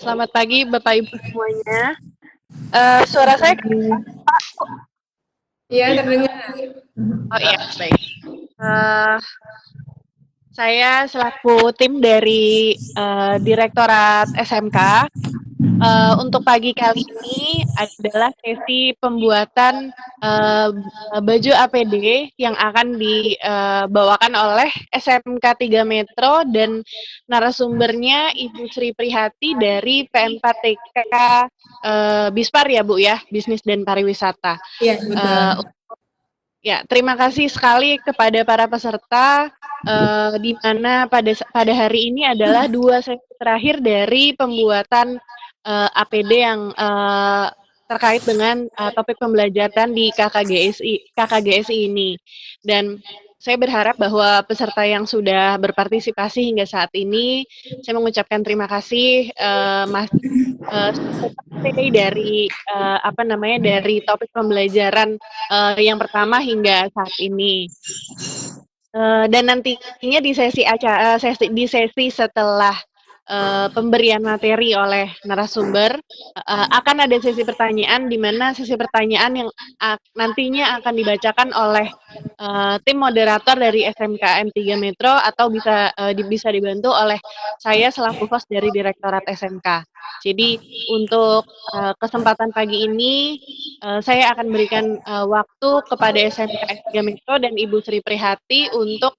Selamat pagi Bapak Ibu semuanya. Suara saya Iya, terdengar. oh iya, baik. Saya selaku tim dari Direktorat SMK. Untuk pagi kali ini adalah sesi pembuatan baju APD yang akan dibawakan oleh SMK 3 Metro dan narasumbernya Ibu Sri Prihati dari P4TK Bispar ya Bu ya, Bisnis dan Pariwisata. Iya, betul. Ya, terima kasih sekali kepada para peserta di mana pada hari ini adalah 2 sesi terakhir dari pembuatan APD yang terkait dengan topik pembelajaran di KKGSI ini. Dan saya berharap bahwa peserta yang sudah berpartisipasi hingga saat ini, saya mengucapkan terima kasih Mas dari dari topik pembelajaran yang pertama hingga saat ini. Dan nantinya di sesi setelah pemberian materi oleh narasumber akan ada sesi pertanyaan di mana sesi pertanyaan yang nantinya akan dibacakan oleh tim moderator dari SMKM 3 Metro atau bisa dibantu oleh saya selaku host dari Direktorat SMK. Jadi untuk kesempatan pagi ini saya akan berikan waktu kepada SMKM 3 Metro dan Ibu Sri Prihati untuk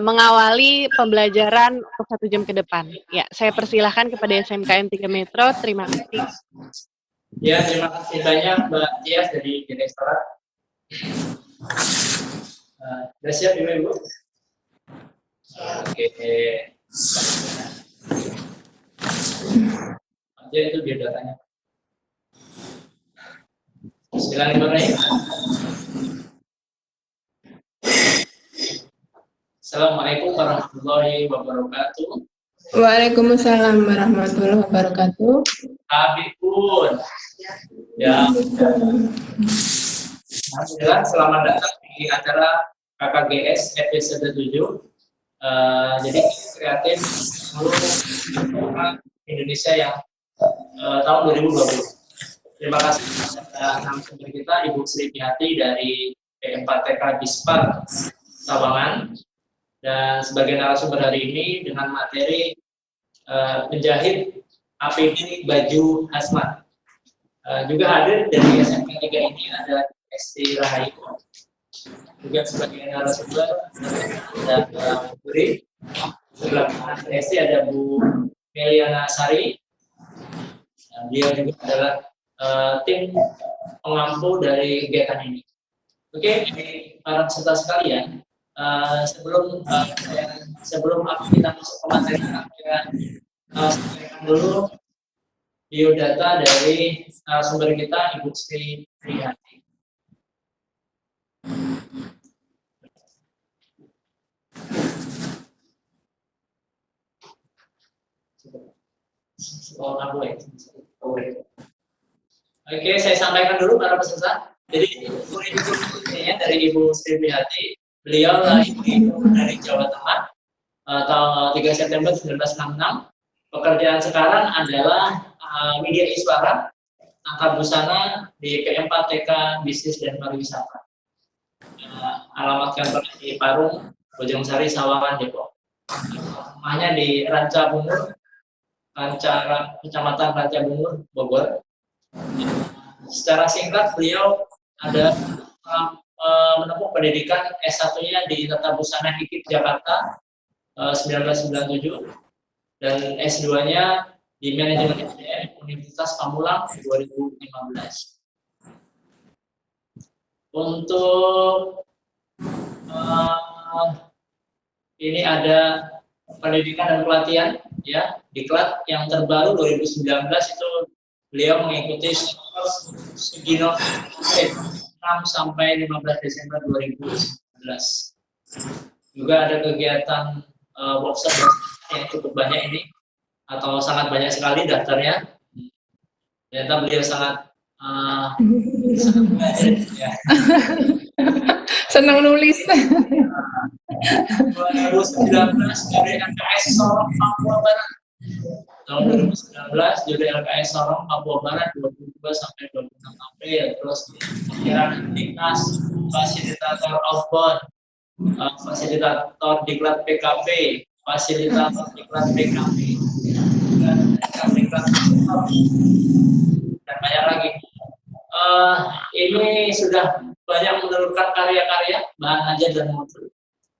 mengawali pembelajaran untuk 1 jam ke depan. Ya, saya persilahkan kepada SMKM 3 Metro. Terima kasih. Ya, terima kasih banyak Mbak Tias dari Direktorat. Sudah siap Ibu? Oke. Aja itu biodatanya. Bismillahirrahmanirrahim. Assalamualaikum warahmatullahi wabarakatuh. Waalaikumsalam warahmatullahi wabarakatuh. Habibun. Ya. Alhamdulillah, selamat datang di acara KKGS episode 7. Jadi kreatif seluruh Indonesia yang tahun 2020. Terima kasih kepada narasumber kita Ibu Sri Prihati dari P4TK Bispar Sawangan. Dan sebagai narasumber hari ini dengan materi menjahit APD baju hazmat. Juga hadir dari SMK 3 ini ada Esti Rahayu, juga sebagai narasumber ada Buri, sebelah kanan Esti ada Bu Meliana Sari. Dia juga adalah tim pengampu dari kegiatan ini. Oke, para peserta sekalian. Sebelum kita masuk ke materi, saya sampaikan dulu biodata dari sumber kita Ibu Sri Prihati. Oke, saya sampaikan dulu para peserta. Jadi kurikulumnya dari Ibu Sri Prihati. Beliau ibu dari Jawa Tengah, tahun 3 September 1966. Pekerjaan sekarang adalah media iswara, angkat busana di P4TK Bisnis dan Pariwisata. Alamat kantornya di Parung, Bojongsari, Sawangan, Depok. Rumahnya di Ranca Bungur, Kecamatan Ranca Bungur, Bogor. Secara singkat, beliau ada menempuh pendidikan S1-nya di Tata Busana HIKIP Jakarta 1997 dan S2-nya di Manajemen SDM Universitas Pamulang 2015. Untuk ini ada pendidikan dan pelatihan ya, diklat yang terbaru 2019 itu beliau mengikuti Sugino 6 sampai 15 Desember 2019. Juga ada kegiatan workshop yang cukup banyak ini, atau sangat banyak sekali daftarnya. Ternyata beliau sangat belajar ya. Senang nulis. 2019 dari MKS Sorong Papua Barat. tahun 2019 juri LKS Sorong Papua Barat 22 sampai 26 April. Terus pembicaraan Diknas, fasilitator outbound, fasilitator diklat PKP, fasilitator diklat PKP, dan diklat dan banyak lagi. Ini sudah banyak menelurkan karya-karya bahan ajar dan modul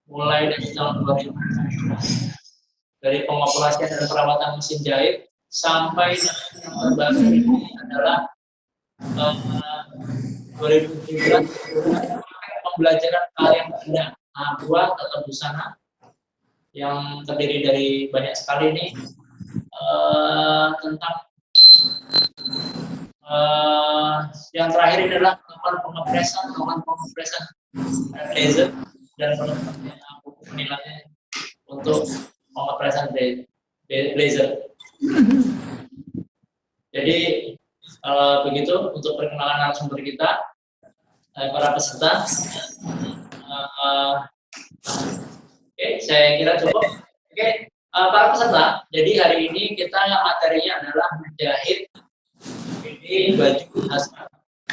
mulai dari tahun 2000 dari pengoperasian dan perawatan mesin jahit sampai yang terbaru ini adalah 2017 pembelajaran karya benda buah atau busana yang terdiri dari banyak sekali ini tentang yang terakhir adalah pengopresan laser dan buku penilaian untuk pengopresan laser. Jadi begitu untuk perkenalan narasumber kita, para peserta. Oke, saya kira cukup. Oke, para peserta. Jadi hari ini kita materinya adalah menjahit ini baju hazmat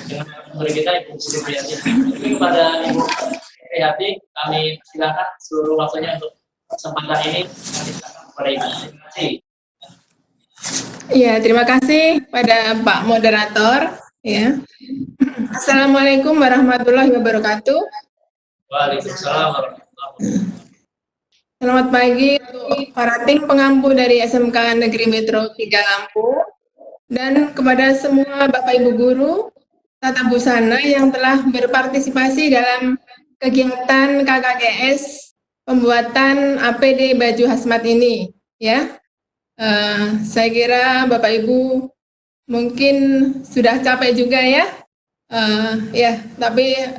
dengan narasumber kita Ibu Sri Priyanti. Jadi kepada Ibu Sri Priyanti kami silakan seluruh waktunya untuk kesempatan ini. Kami silakan kepada Ibu. Terima kasih. Ya, terima kasih pada Pak Moderator. Ya. Assalamualaikum warahmatullahi wabarakatuh. Waalaikumsalam warahmatullahi wabarakatuh. Selamat pagi untuk para tim pengampu dari SMK Negeri Metro 3 Lampung dan kepada semua Bapak Ibu Guru Tata Busana yang telah berpartisipasi dalam kegiatan KKGS pembuatan APD baju hazmat ini. Ya, saya kira Bapak Ibu mungkin sudah capek juga ya. Tapi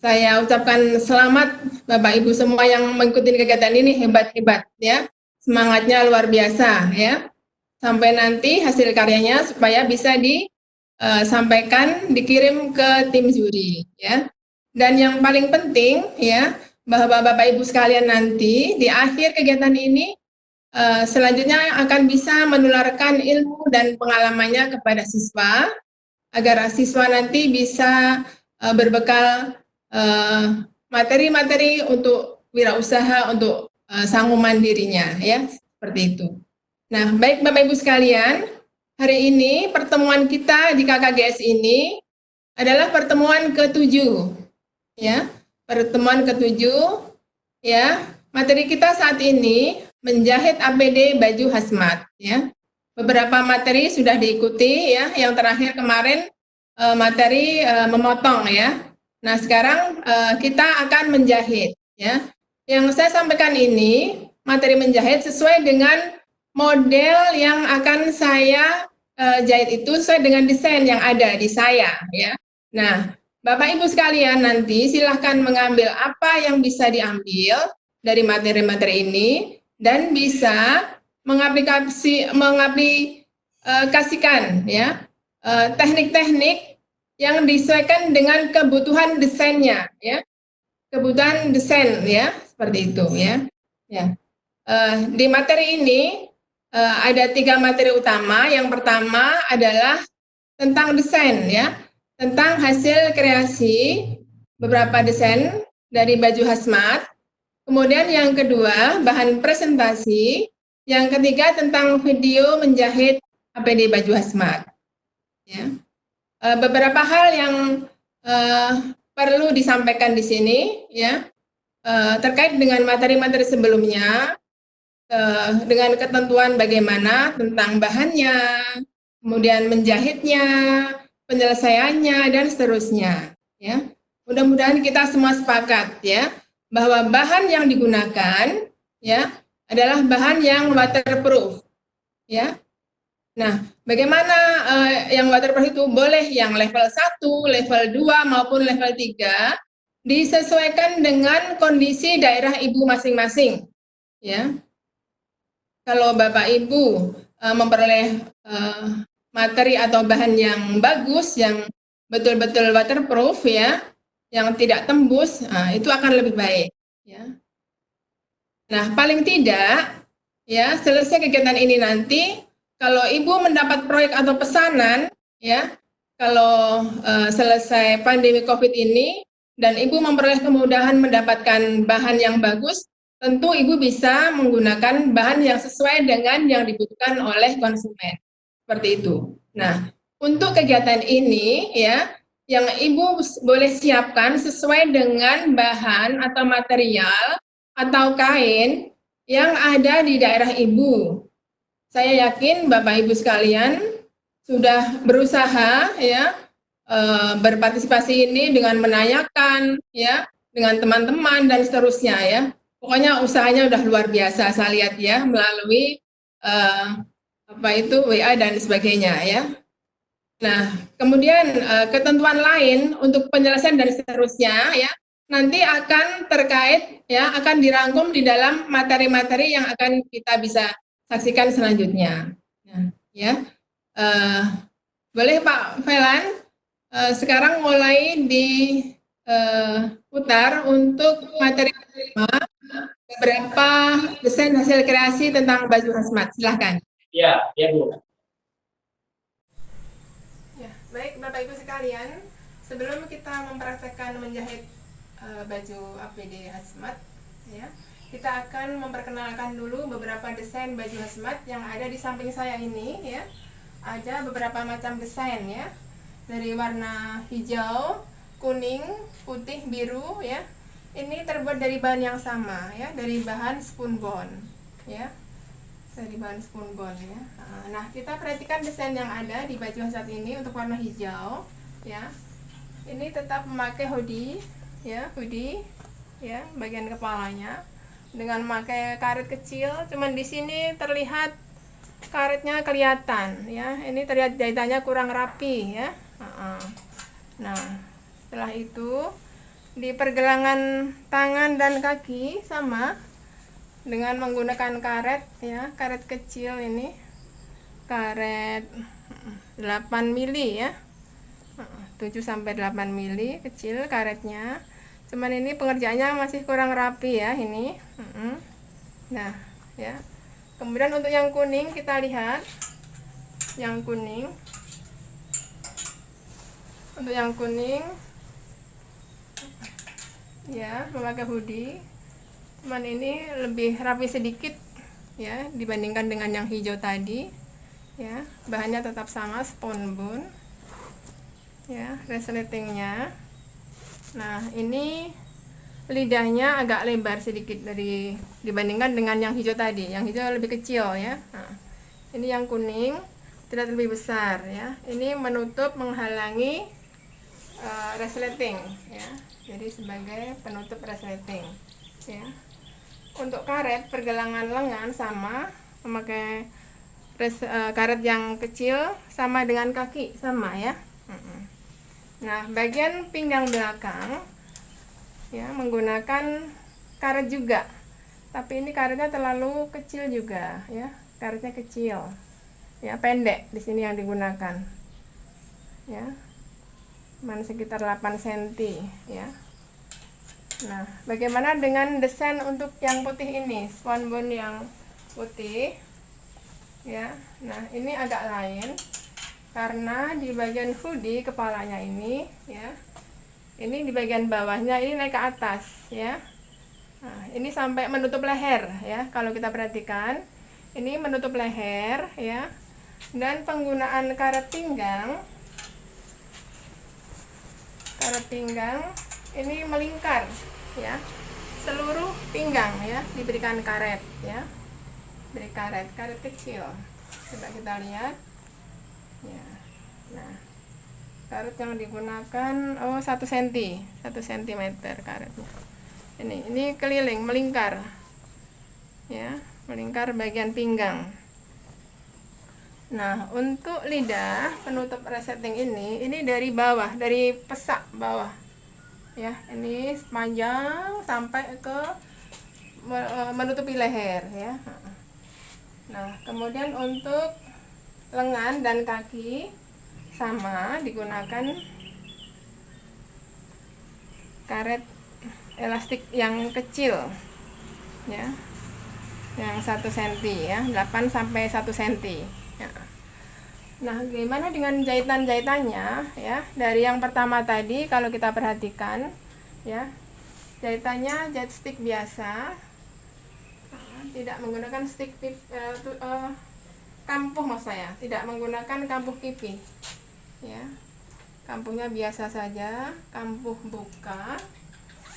saya ucapkan selamat Bapak Ibu semua yang mengikuti kegiatan ini, hebat-hebat ya. Semangatnya luar biasa ya. Sampai nanti hasil karyanya supaya bisa disampaikan, dikirim ke tim juri ya. Dan yang paling penting ya, bahwa Bapak Ibu sekalian nanti di akhir kegiatan ini selanjutnya akan bisa menularkan ilmu dan pengalamannya kepada siswa agar siswa nanti bisa berbekal materi-materi untuk wirausaha, untuk sanggup mandirinya ya, seperti itu. Nah, baik Bapak Ibu sekalian, hari ini pertemuan kita di KKGS ini adalah pertemuan ke-7 ya. Pertemuan ke-7 ya. Materi kita saat ini menjahit APD baju hazmat ya. Beberapa materi sudah diikuti ya, yang terakhir kemarin materi memotong ya. Nah, sekarang kita akan menjahit ya. Yang saya sampaikan ini materi menjahit sesuai dengan model yang akan saya jahit itu sesuai dengan desain yang ada di saya ya. Nah, Bapak Ibu sekalian nanti silahkan mengambil apa yang bisa diambil dari materi-materi ini dan bisa mengaplikasikan ya teknik-teknik yang disesuaikan dengan kebutuhan desainnya ya. Kebutuhan desain ya, seperti itu ya. Di materi ini ada 3 materi utama. Yang pertama adalah tentang desain ya, tentang hasil kreasi beberapa desain dari baju hazmat. Kemudian yang kedua bahan presentasi. Yang ketiga tentang video menjahit APD baju hazmat. Ya. Beberapa hal yang perlu disampaikan di sini ya, terkait dengan materi-materi sebelumnya. Dengan ketentuan bagaimana tentang bahannya, kemudian menjahitnya, penyelesaiannya, dan seterusnya. Ya, mudah-mudahan kita semua sepakat ya bahwa bahan yang digunakan ya adalah bahan yang waterproof. Ya, nah bagaimana yang waterproof itu boleh yang level 1, level 2 maupun level 3 disesuaikan dengan kondisi daerah ibu masing-masing. Ya. Kalau Bapak Ibu memperoleh materi atau bahan yang bagus, yang betul-betul waterproof ya, yang tidak tembus, itu akan lebih baik. Ya. Nah, paling tidak ya selesai kegiatan ini nanti kalau ibu mendapat proyek atau pesanan, ya, kalau selesai pandemi COVID ini dan ibu memperoleh kemudahan mendapatkan bahan yang bagus, tentu ibu bisa menggunakan bahan yang sesuai dengan yang dibutuhkan oleh konsumen. Seperti itu. Nah, untuk kegiatan ini, ya, yang ibu boleh siapkan sesuai dengan bahan atau material atau kain yang ada di daerah ibu. Saya yakin Bapak Ibu sekalian sudah berusaha, ya, berpartisipasi ini dengan menanyakan, ya, dengan teman-teman dan seterusnya, ya. Pokoknya usahanya udah luar biasa saya lihat, ya, melalui apa itu WA dan sebagainya, ya. Nah, kemudian ketentuan lain untuk penyelesaian dan seterusnya, ya, nanti akan terkait, ya, akan dirangkum di dalam materi-materi yang akan kita bisa saksikan selanjutnya. Nah, ya, boleh Pak Velan sekarang mulai diputar untuk materi beberapa desain hasil kreasi tentang baju hazmat. Silahkan. Ya, ya Bu. Ya, baik Bapak Ibu sekalian, sebelum kita mempraktekkan menjahit baju APD hazmat, ya, kita akan memperkenalkan dulu beberapa desain baju hazmat yang ada di samping saya ini, ya. Ada beberapa macam desain, ya, dari warna hijau, kuning, putih, biru, ya. Ini terbuat dari bahan yang sama, ya, dari bahan spunbond, ya, dari bahan spunbond, ya. Nah, kita perhatikan desain yang ada di baju hazmat ini untuk warna hijau, ya. Ini tetap memakai hoodie, ya, ya, bagian kepalanya dengan memakai karet kecil. Cuman di sini terlihat karetnya kelihatan, ya. Ini terlihat jahitannya kurang rapi, ya. Nah, setelah itu di pergelangan tangan dan kaki sama dengan menggunakan karet, ya, karet kecil ini, karet 8 mili, ya, 7 sampai 8 mili kecil karetnya. Cuman ini pengerjaannya masih kurang rapi, ya, ini. Nah, ya. Kemudian untuk yang kuning kita lihat, yang kuning. Untuk yang kuning, ya, memakai hoodie. Cuman ini lebih rapi sedikit, ya, dibandingkan dengan yang hijau tadi, ya. Bahannya tetap sama, spunbond, ya, resletingnya. Nah, ini lidahnya agak lebar sedikit dibandingkan dengan yang hijau tadi. Yang hijau lebih kecil, ya. Nah, ini yang kuning tidak lebih besar, ya. Ini menutup menghalangi resleting, ya. Jadi sebagai penutup resleting, ya. Untuk karet pergelangan lengan sama memakai karet yang kecil sama dengan kaki sama, ya. Nah, bagian pinggang belakang, ya, menggunakan karet juga, tapi ini karetnya terlalu kecil juga, ya. Karetnya kecil, ya, pendek di sini yang digunakan, ya, sekitar 8 cm, ya. Nah, bagaimana dengan desain untuk yang putih ini, spunbond yang putih, ya. Nah, ini agak lain karena di bagian hoodie kepalanya ini, ya, ini di bagian bawahnya ini naik ke atas, ya. Nah, ini sampai menutup leher, ya. Kalau kita perhatikan, ini menutup leher, ya. Dan penggunaan karet pinggang ini melingkar, ya, seluruh pinggang, ya, diberikan karet, ya, beri karet kecil. Coba kita lihat, ya. Nah, karet yang digunakan 1 cm karetnya. Ini keliling melingkar, ya, melingkar bagian pinggang. Nah, untuk lidah penutup resleting ini dari bawah, dari pesak bawah, ya, ini sepanjang sampai ke menutupi leher, ya. Nah, kemudian untuk lengan dan kaki sama digunakan karet elastik yang kecil, ya, yang 1 cm, ya, 8 sampai 1 cm, ya. Nah, gimana dengan jahitan-jahitannya ya? Dari yang pertama tadi kalau kita perhatikan ya, jahitannya jahit stick biasa, tidak menggunakan stick kampuh, maksud saya, tidak menggunakan kampuh pipi. Ya. Kampuhnya biasa saja, kampuh buka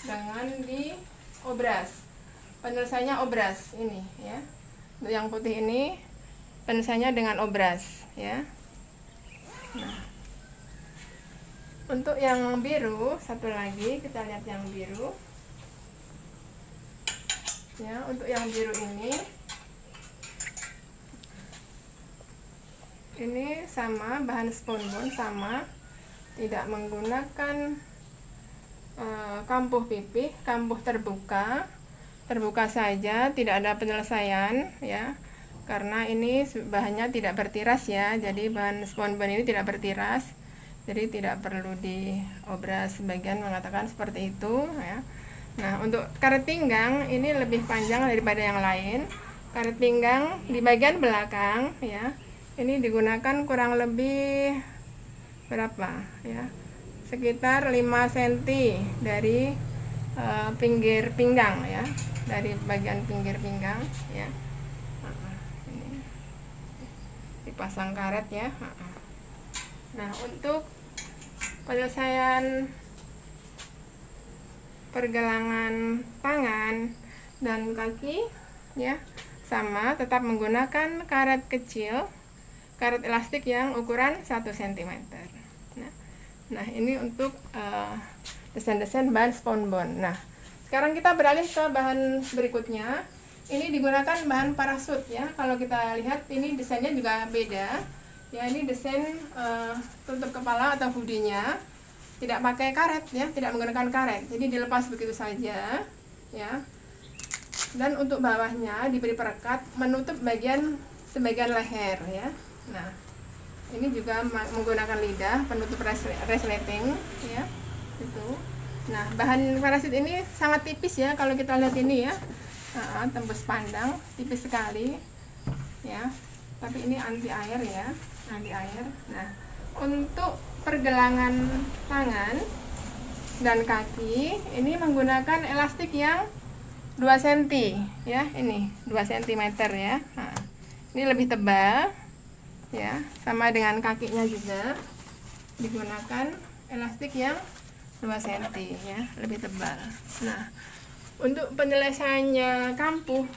dengan diobras. Penyelesaiannya obras ini ya. Untuk yang putih ini penyelesaiannya dengan obras ya. Nah, untuk yang biru satu lagi kita lihat yang biru ya. Untuk yang biru ini sama, bahan spunbond sama, tidak menggunakan kampuh pipih, kampuh terbuka saja, tidak ada penyelesaian ya, karena ini bahannya tidak bertiras ya, jadi bahan spunbond ini tidak bertiras, jadi tidak perlu diobras. Sebagian mengatakan seperti itu ya. Nah, untuk karet pinggang ini lebih panjang daripada yang lain. Karet pinggang di bagian belakang ya, ini digunakan kurang lebih berapa ya, sekitar 5 cm dari pinggir pinggang ya, dari bagian pinggir pinggang ya. Ini dipasang karet ya. Nah, untuk penyelesaian pergelangan tangan dan kaki ya, sama, tetap menggunakan karet kecil, karet elastik yang ukuran 1 cm. Nah, ini untuk desain-desain bahan spunbond. Nah, sekarang kita beralih ke bahan berikutnya. Ini digunakan bahan parasut ya. Kalau kita lihat ini desainnya juga beda. Ya, ini desain tutup kepala atau hoodie-nya tidak pakai karet ya, tidak menggunakan karet. Jadi dilepas begitu saja ya. Dan untuk bawahnya diberi perekat menutup sebagian leher ya. Nah, ini juga menggunakan lidah penutup resleting ya, itu. Nah, bahan parasut ini sangat tipis ya, kalau kita lihat ini ya, tembus pandang, tipis sekali ya, tapi ini anti air ya, anti air. Nah, untuk pergelangan tangan dan kaki ini menggunakan elastik yang 2 cm ya, ini 2 cm ya. Nah, ini lebih tebal ya, sama dengan kakinya juga digunakan elastik yang 2 cm ya, lebih tebal. Nah, untuk penyelesaiannya kampuh,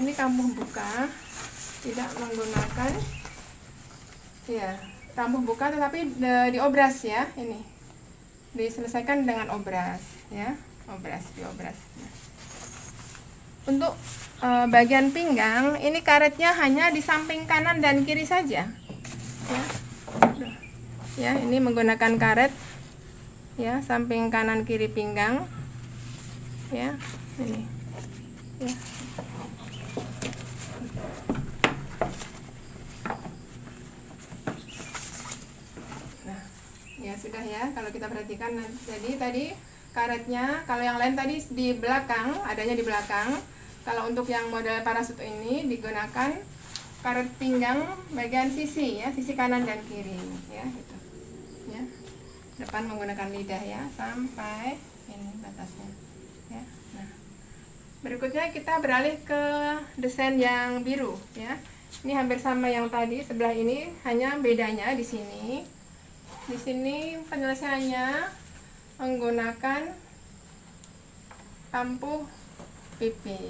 ini kampuh buka, tidak menggunakan ya, kampuh buka tetapi diobras ya, ini diselesaikan dengan obras ya, diobras. Untuk bagian pinggang ini karetnya hanya di samping kanan dan kiri saja ya, ini menggunakan karet ya, samping kanan kiri pinggang ya, ini ya. Nah, ya sudah ya, kalau kita perhatikan jadi tadi karetnya, kalau yang lain tadi di belakang, adanya di belakang. Kalau untuk yang model parasut ini digunakan karet pinggang bagian sisi ya, sisi kanan dan kiri ya, gitu. Ya. Depan menggunakan lidah ya, sampai ini batasnya ya. Nah, berikutnya kita beralih ke desain yang biru ya. Ini hampir sama yang tadi sebelah ini, hanya bedanya di sini. Di sini penyelesaiannya menggunakan kampuh pipi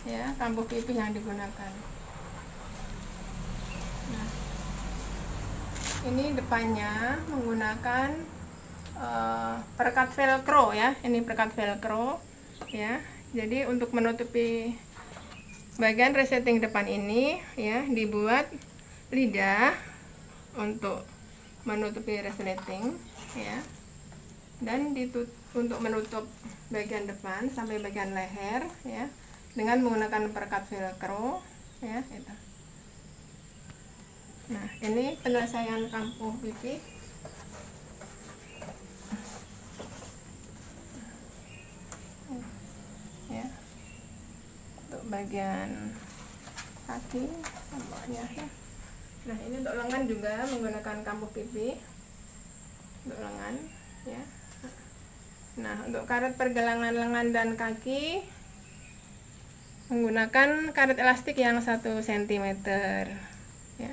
ya, kampuh pipi yang digunakan. Nah, ini depannya menggunakan perekat velcro ya, ini perekat velcro ya. Jadi untuk menutupi bagian resleting depan ini ya, dibuat lidah untuk menutupi resleting ya, dan untuk menutup bagian depan sampai bagian leher ya, dengan menggunakan perekat velcro ya, gitu. Nah, ini penyelesaian kampuh pipi ya, untuk bagian kaki semuanya ya. Nah, ini untuk lengan juga menggunakan kambuh pipi untuk lengan, ya. Nah, untuk karet pergelangan lengan dan kaki menggunakan karet elastik yang 1 cm, ya.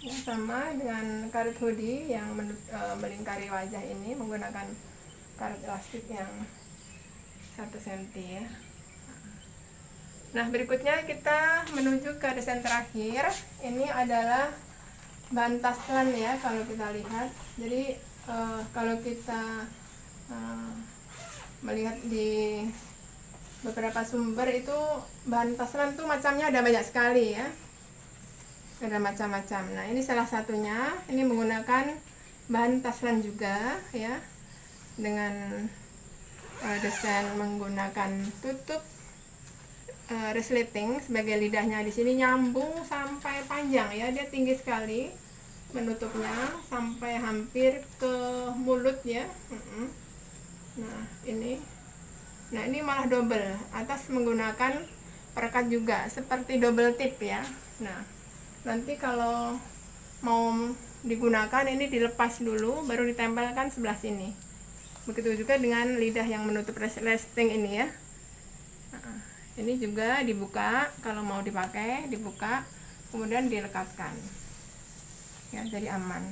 Ya, sama dengan karet hoodie yang melingkari wajah ini menggunakan karet elastik yang 1 cm, ya. Nah, berikutnya kita menuju ke desain terakhir. Ini adalah bahan taslan, ya, kalau kita lihat. Jadi kalau kita melihat di beberapa sumber itu bahan taslan tuh macamnya ada banyak sekali, ya. Ada macam-macam. Nah, ini salah satunya. Ini menggunakan bahan taslan juga, ya, dengan desain menggunakan tutup resleting sebagai lidahnya. Di sini nyambung sampai panjang, ya, dia tinggi sekali menutupnya sampai hampir ke mulut, ya. Nah ini malah double, atas menggunakan perekat juga seperti double tip, ya. Nah, nanti kalau mau digunakan ini dilepas dulu baru ditempelkan sebelah sini. Begitu juga dengan lidah yang menutup resleting ini, ya. Ini juga dibuka, kalau mau dipakai dibuka kemudian dilekatkan, ya, jadi aman.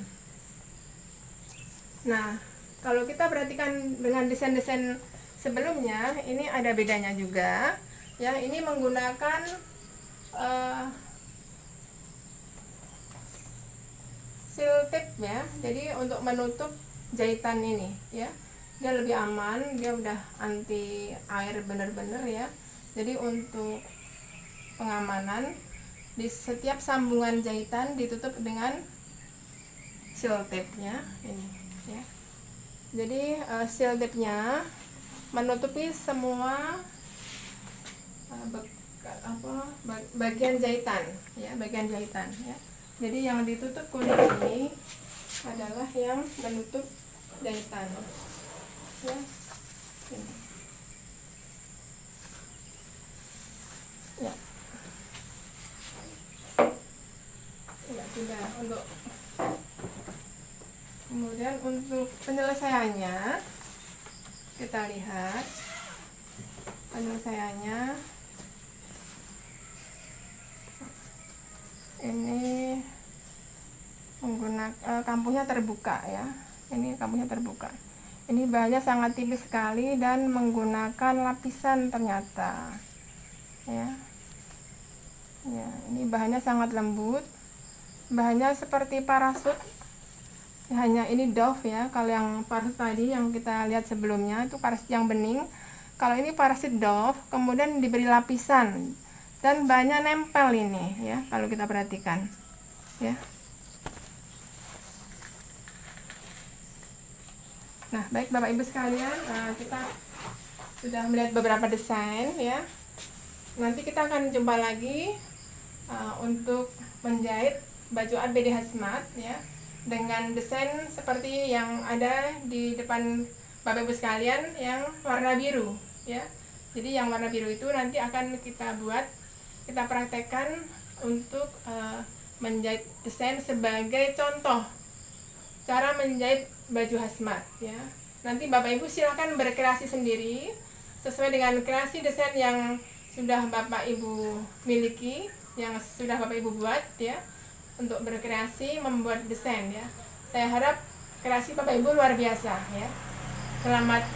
Nah, kalau kita perhatikan dengan desain-desain sebelumnya, ini ada bedanya juga. Ya, ini menggunakan seal tape, ya. Jadi untuk menutup jahitan ini, ya. Dia lebih aman, dia udah anti air bener-bener, ya. Jadi untuk pengamanan di setiap sambungan jahitan ditutup dengan seal tape-nya ini, ya. Jadi seal tape-nya menutupi semua bagian jahitan, ya, bagian jahitan, ya. Jadi yang ditutup kuning ini adalah yang menutup jahitan, ya. Ini. Ya. Ya, sudah untuk kemudian untuk penyelesaiannya kita lihat penyelesaiannya ini menggunakan kampuhnya terbuka, ya. Ini kampuhnya terbuka. Ini bahannya sangat tipis sekali dan menggunakan lapisan ternyata, ya. Ya, ini bahannya sangat lembut. Bahannya seperti parasut. Hanya ini doff, ya. Kalau yang parasut tadi yang kita lihat sebelumnya itu parasut yang bening. Kalau ini parasut doff, kemudian diberi lapisan dan bahannya nempel ini, ya. Kalau kita perhatikan, ya. Nah, baik Bapak Ibu sekalian, kita sudah melihat beberapa desain, ya. Nanti kita akan jumpa lagi untuk menjahit baju ABD Hazmat, ya, dengan desain seperti yang ada di depan Bapak Ibu sekalian yang warna biru, ya. Jadi yang warna biru itu nanti akan kita buat, kita praktekkan untuk menjahit desain sebagai contoh cara menjahit baju hazmat, ya. Nanti Bapak Ibu silakan berkreasi sendiri sesuai dengan kreasi desain yang sudah Bapak Ibu miliki, yang sudah Bapak Ibu buat, ya, untuk berkreasi membuat desain, ya. Saya harap kreasi Bapak Ibu luar biasa, ya. Selamat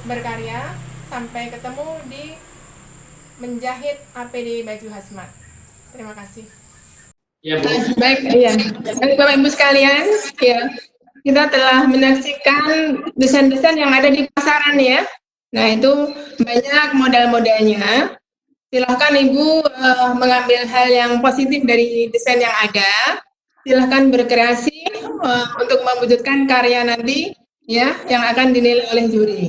berkarya, sampai ketemu di menjahit APD baju hazmat. Terima kasih. Ya, Bu. Baik, iya. Baik Bapak Ibu sekalian, ya. Kita telah menyaksikan desain-desain yang ada di pasaran, ya. Nah, itu banyak model-modelnya. Silahkan Ibu mengambil hal yang positif dari desain yang ada. Silahkan berkreasi untuk mewujudkan karya nanti, ya, yang akan dinilai oleh juri.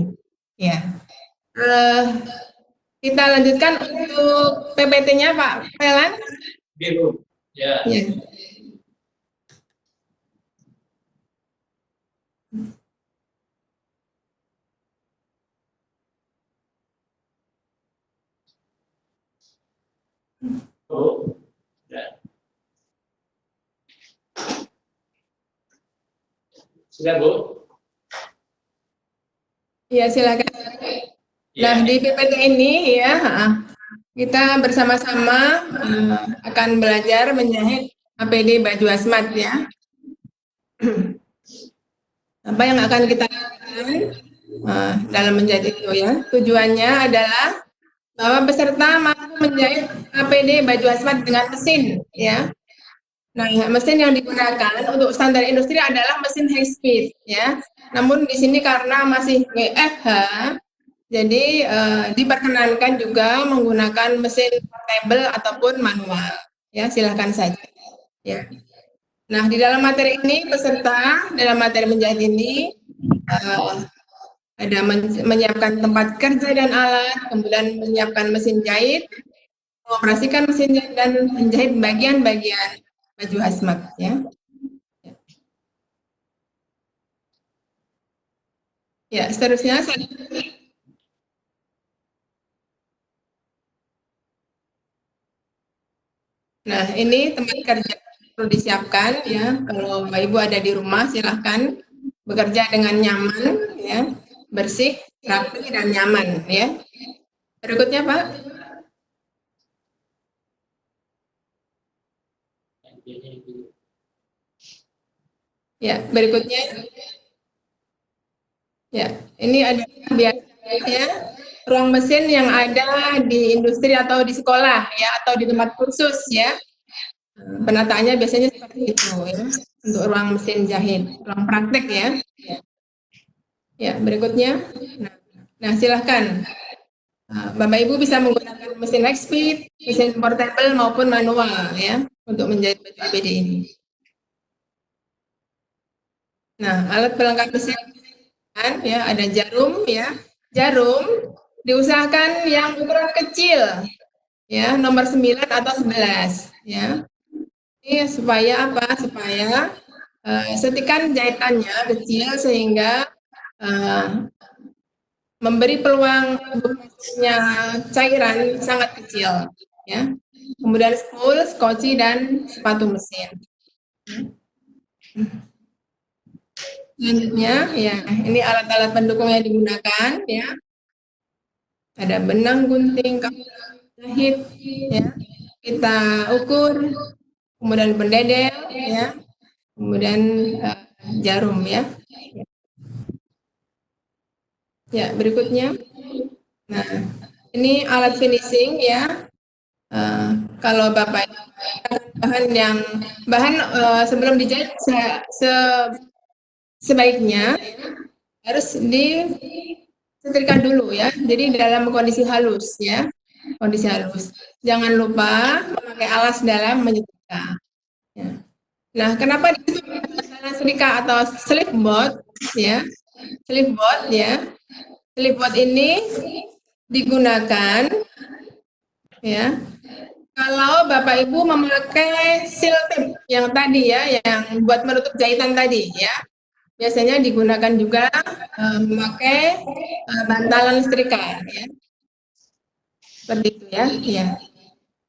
Ya. Kita lanjutkan untuk PPT-nya Pak Pelan. Biru. Ya. Ya. Bu. Ya. Sudah, Bu? Ya, silakan. Nah, Ya. di PPT ini ya, kita bersama-sama akan belajar menjahit APD baju hazmat ya. Apa yang akan kita lakukan dalam menjahit itu ya? Tujuannya adalah bahwa peserta mampu menjahit APD baju hazmat dengan mesin ya. Nah, mesin yang digunakan untuk standar industri adalah mesin high speed ya. Namun di sini karena masih WFH, jadi diperkenankan juga menggunakan mesin portable ataupun manual. Ya, silahkan saja. Ya. Nah, di dalam materi ini peserta dalam materi menjahit ini ada menyiapkan tempat kerja dan alat, kemudian menyiapkan mesin jahit, mengoperasikan mesin jahit dan menjahit bagian-bagian baju hazmat ya. Ya, seterusnya nah, ini tempat kerja perlu disiapkan ya. Kalau Bapak Ibu ada di rumah silahkan bekerja dengan nyaman ya, bersih, rapi dan nyaman ya. Berikutnya, Pak. Ya, berikutnya. Ya, ini ada biasanya ruang mesin yang ada di industri atau di sekolah ya atau di tempat kursus ya. Penataannya biasanya seperti itu ya untuk ruang mesin jahit, ruang praktek ya. Ya, berikutnya. Nah, silahkan Bapak Ibu bisa menggunakan mesin high speed, mesin portable maupun manual ya untuk menjahit baju APD ini. Nah, alat pelengkap mesin ya ada jarum ya. Jarum diusahakan yang ukuran kecil ya, nomor 9 atau 11 ya. Ini supaya apa? Supaya setikan jahitannya kecil sehingga memberi peluang bebasnya cairan sangat kecil ya. Kemudian spool, skoci dan sepatu mesin. Selanjutnya ya, ini alat-alat pendukung yang digunakan ya. Ada benang, gunting, jahit ya. Kita ukur, kemudian pendedel ya. Kemudian jarum ya. Ya, berikutnya. Nah, ini alat finishing ya. Kalau Bapak bahan sebelum dijahit sebaiknya harus disetrika dulu ya. Jadi dalam kondisi halus ya. Kondisi halus. Jangan lupa memakai alas dalam menyetrika. Ya. Nah, kenapa disebut setrika atau slipboard ya? Slipboard ya. Slipboard ini digunakan ya kalau Bapak Ibu memakai seal tip yang tadi ya, yang buat menutup jahitan tadi ya. Biasanya digunakan juga memakai bantalan setrika ya. Seperti itu ya. Ya.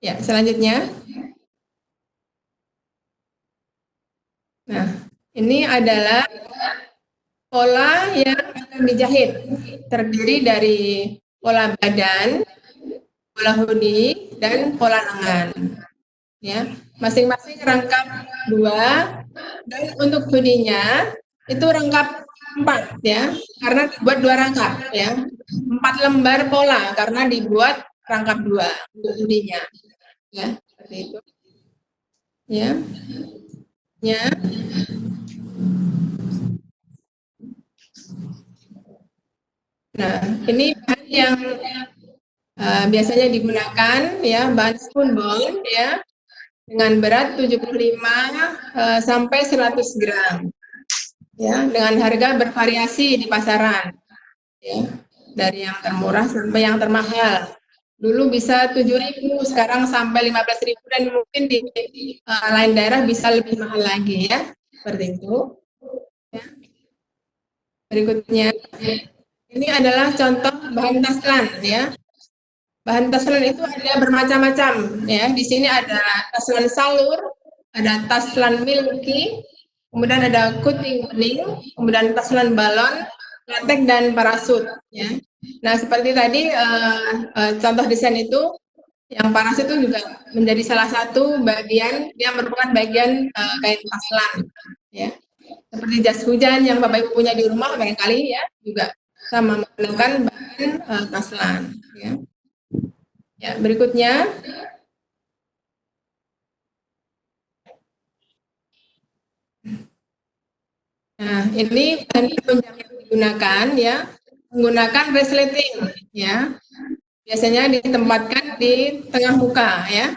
Ya, selanjutnya. Nah, ini adalah pola yang akan dijahit. Terdiri dari pola badan, pola hoodie, dan pola lengan. Ya, masing-masing rangkap 2 dan untuk hoodie-nya itu rangkap 4 ya, karena dibuat 2 rangkap ya. 4 lembar pola karena dibuat rangkap 2 untuk hoodie-nya. Ya, seperti itu. Ya. Ya. Nah, ini bahan yang biasanya digunakan ya, bahan spunbond ya. Dengan berat 75 sampai 100 gram. Ya, dengan harga bervariasi di pasaran. Ya, dari yang termurah sampai yang termahal. Dulu bisa 7.000, sekarang sampai 15.000 dan mungkin di lain daerah bisa lebih mahal lagi ya. Seperti itu. Ya. Berikutnya ini adalah contoh bahan taslan ya. Bahan taslan itu ada bermacam-macam ya. Di sini ada taslan salur, ada taslan milky, kemudian ada kuting bening, kemudian taslan balon, latek dan parasut ya. Nah, seperti tadi contoh desain itu yang parasut itu juga menjadi salah satu bagian, dia merupakan bagian kain taslan ya. Seperti jas hujan yang Bapak Ibu punya di rumah barangkali ya, juga sama menggunakan bahan taslan ya. Ya, berikutnya. Nah, ini bahan penunjang yang digunakan ya, menggunakan resleting ya. Biasanya ditempatkan di tengah muka ya.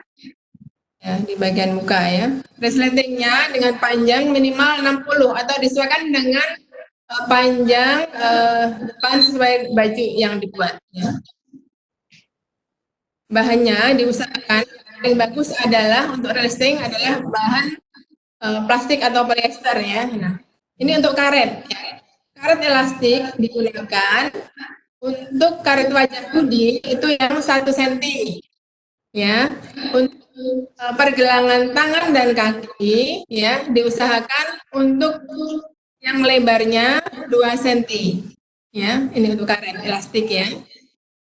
Ya, di bagian muka ya. Resletingnya dengan panjang minimal 60 atau disesuaikan dengan panjang depan sesuai baju yang dibuat ya. Bahannya diusahakan yang bagus adalah untuk resleting adalah bahan plastik atau polyester ya. Nah, ini untuk karet. Karet elastik digunakan untuk karet wajah hoodie itu yang 1 cm ya. Untuk pergelangan tangan dan kaki ya diusahakan untuk yang lebarnya 2 cm ya. Ini untuk karet elastik ya.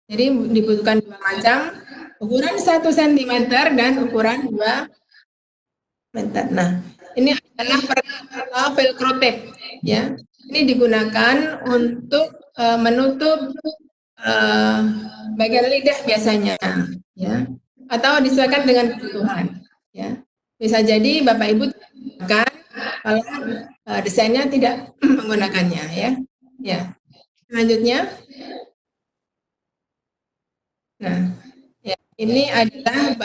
Jadi dibutuhkan 2 macam, ukuran 1 cm dan ukuran 2 meter. Nah, ini adalah perangkat velcro tape ya. Ini digunakan untuk menutup bagian lidah biasanya ya, atau disesuaikan dengan kebutuhan ya. Bisa jadi Bapak Ibu akan kalau desainnya tidak menggunakannya ya. Ya. Selanjutnya. Nah, ya, ini adalah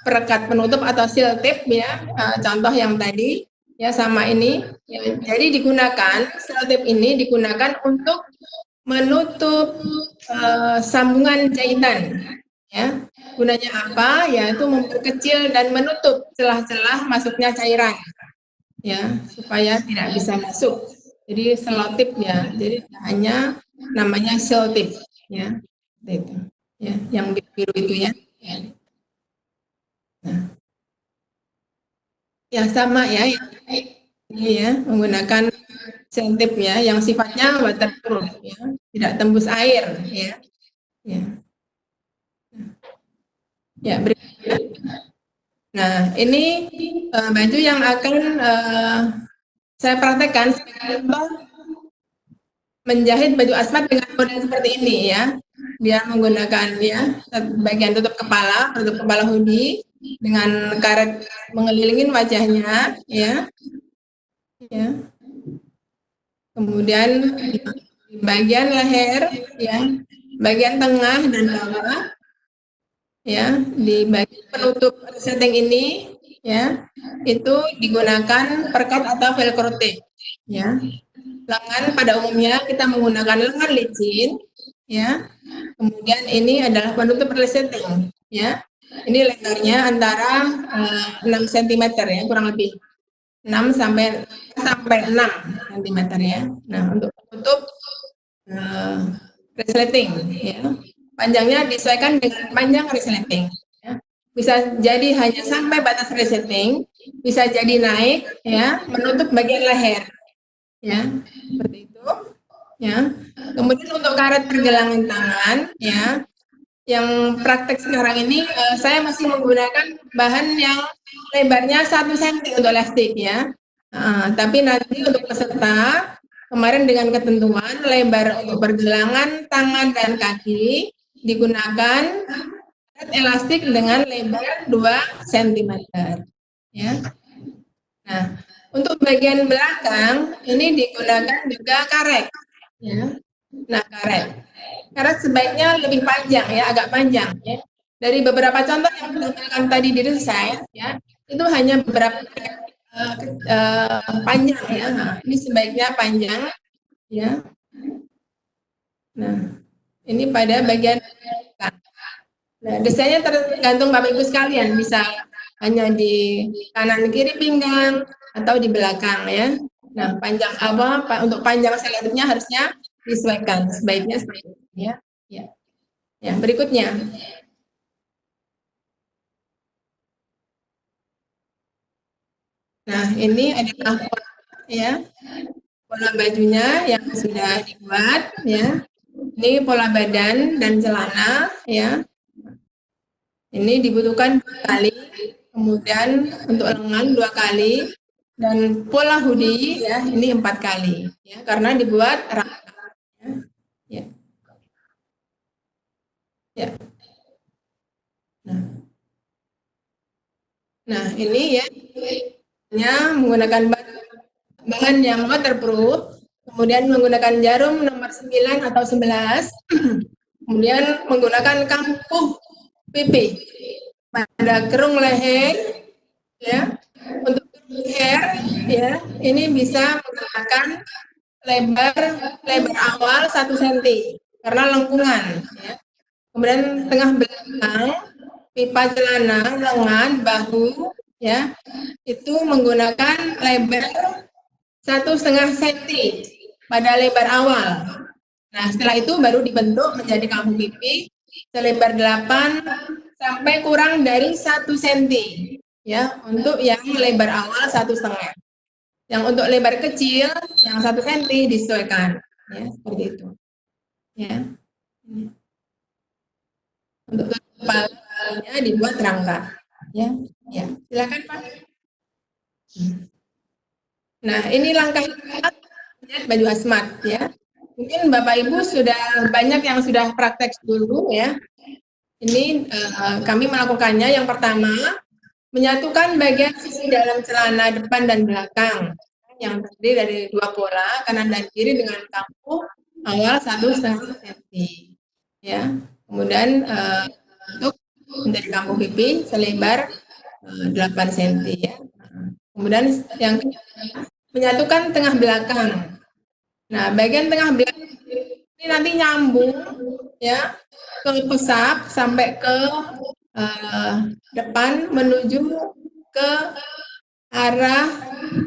perekat penutup atau seal tape ya, contoh yang tadi ya sama ini ya, jadi digunakan seal tape ini digunakan untuk menutup sambungan jahitan ya. Gunanya apa? Yaitu memperkecil dan menutup celah-celah masuknya cairan ya, supaya tidak bisa masuk. Jadi selotip ya, jadi hanya namanya seal tape ya, itu ya, yang biru itu ya. Nah, ya sama ya, ini ya menggunakan sentip ya, yang sifatnya waterproof ya, tidak tembus air ya. Ya, ya berikutnya. Nah, ini baju yang akan saya praktekkan menjahit baju asmat dengan model seperti ini ya. Dia menggunakan ya bagian tutup kepala hoodie dengan karet mengelilingin wajahnya ya. Ya. Kemudian di bagian leher ya, bagian tengah dan bawah ya, di bagian penutup setting ini ya, itu digunakan perekat atau velcro tape ya. Lengan pada umumnya kita menggunakan lengan licin ya. Kemudian ini adalah penutup resleting ya. Ini lebarnya antara 6 cm ya, kurang lebih 6 sampai 6 cm ya. Nah, untuk menutup resleting ya. Panjangnya disesuaikan dengan panjang resleting ya. Bisa jadi hanya sampai batas resleting, bisa jadi naik ya, menutup bagian leher ya, seperti itu ya. Kemudian untuk karet pergelangan tangan ya, yang praktek sekarang ini saya masih menggunakan bahan yang lebarnya 1 cm untuk elastik ya. Tapi nanti untuk peserta kemarin dengan ketentuan lebar untuk pergelangan tangan dan kaki digunakan karet elastik dengan lebar 2 cm ya. Nah, untuk bagian belakang ini digunakan juga karet ya. Nah, karet sebaiknya lebih panjang ya, agak panjang ya. Dari beberapa contoh yang digunakan tadi di desain ya, itu hanya beberapa panjang ya. Nah, ini sebaiknya panjang ya. Nah, ini pada bagian belakang. Nah, desainnya tergantung Bapak Ibu sekalian, bisa hanya di kanan kiri pinggang atau di belakang ya. Nah, panjang apa untuk panjang selotipnya harusnya disesuaikan, sebaiknya seperti itu ya. Ya. Ya, berikutnya. Nah, ini adalah ya pola bajunya yang sudah dibuat ya. Ini pola badan dan celana ya. Ini dibutuhkan 2 kali, kemudian untuk lengan 2 kali, dan pola hoodie ya ini 4 kali ya karena dibuat rangka ya. Ya. Nah, ini ya menggunakan bahan yang waterproof, kemudian menggunakan jarum nomor 9 atau 11, kemudian menggunakan kampuh pipi pada kerung leher ya. Untuk leher ya ini bisa menggunakan lebar awal 1 cm karena lengkungan ya. Kemudian tengah belakang pipa celana, lengan, bahu ya itu menggunakan lebar 1,5 cm pada lebar awal. Nah, setelah itu baru dibentuk menjadi kampuh pipi selebar 8 sampai kurang dari 1 cm ya untuk yang lebar awal 1,5. Yang untuk lebar kecil yang 1 cm disesuaikan ya seperti itu. Ya. Untuk kepalanya dibuat rangka. Ya, ya. Silakan Pak. Nah, ini langkah baju hazmat ya. Mungkin Bapak Ibu sudah banyak yang sudah praktek dulu ya. Ini kami melakukannya. Yang pertama, menyatukan bagian sisi dalam celana depan dan belakang yang terdiri dari 2 pola kanan dan kiri dengan kampuh awal 1,5 cm. Ya. Kemudian untuk menjadi kampuh pipi selebar 8 cm ya. Kemudian yang menyatukan tengah belakang. Nah, bagian tengah belakang ini nanti nyambung ya ke pesap sampai ke depan menuju ke arah